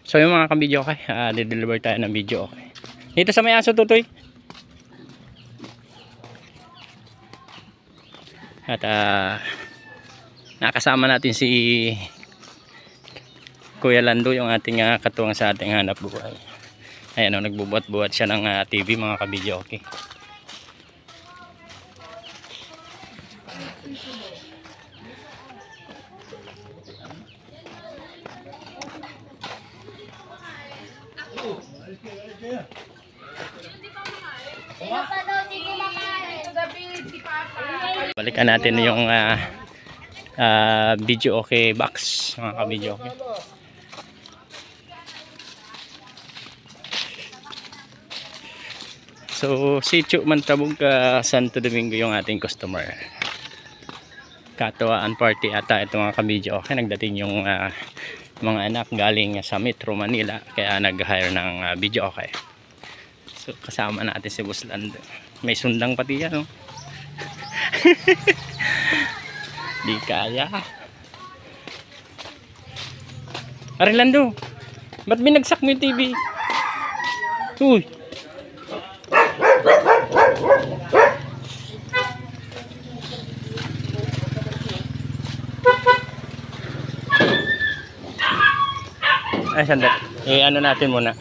So yung mga kabidyo okay, di-deliver tayo ng video okay. Dito sa may aso tutoy. At nakasama natin si Kuya Lando, yung ating katuwang sa ating hanap buhay. Ayan o, nagbubuhat-buhat siya ng TV mga kabidyo okay. Balikan natin yung video okay box mga ka-video okay. So si Chu Mantabog Santo Domingo yung ating customer. Katuwaan party ata ito mga ka-video okay. Nagdating yung mga anak galing sa Metro Manila kaya nag-hire ng video okay. So kasama natin si Boss Lando. May sundang pati yan, no? Di kaya. Ari Lando, ba't binagsak mo yung TV? Uy. Ay, sandali. Ano natin muna.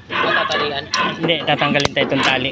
Tatalian? Hindi, tatanggalin tayo itong tali.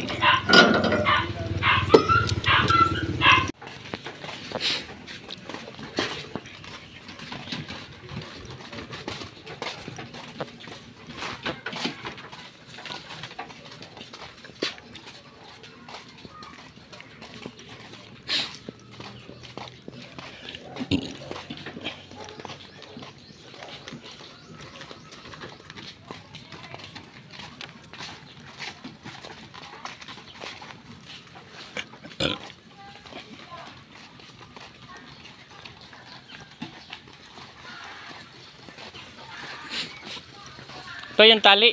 Ito yung tali.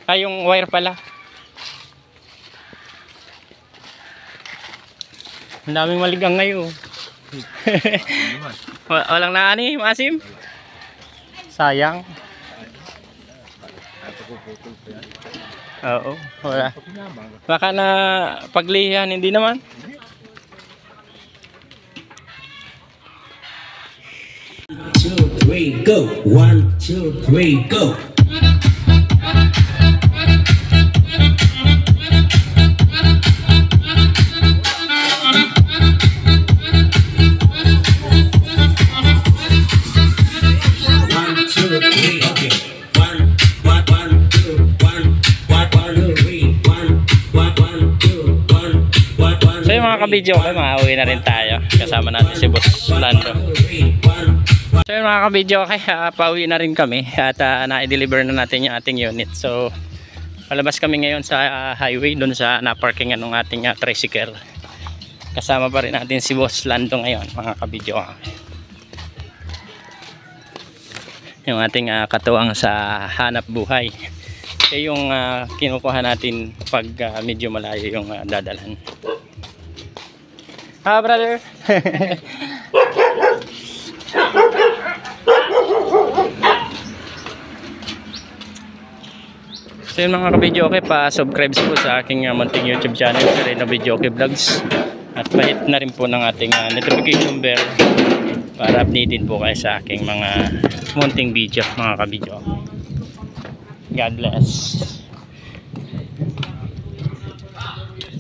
Ay, yung wire pala. Ang daming maligang ngayon. Walang naani, Masim? Sayang. Oo, wala. Baka na paglihan, hindi naman. Two, three, go. 1, 2, 3, go. So yung mga kabidyo okay, makauwi na rin tayo. Kasama natin si Boss Lando. So yung mga kabidyo okay, pauwi na rin kami. At na-deliver na natin yung ating unit. So palabas kami ngayon sa highway, doon sa na-parkingan ng ating tricycle. Kasama pa rin natin si Boss Lando ngayon mga kabidyo okay. Yung ating katuwang sa hanap buhay. Yung kinukuha natin pag medyo malayo yung dadalhan. Ha, brother? So yun mga ka-video okay, pa-subscribe po sa aking munting YouTube channel, Sereno Video Okay Vlogs. At pa-hit na rin po ng ating notification bell para updated po kayo sa aking mga munting video mga ka-video. God bless.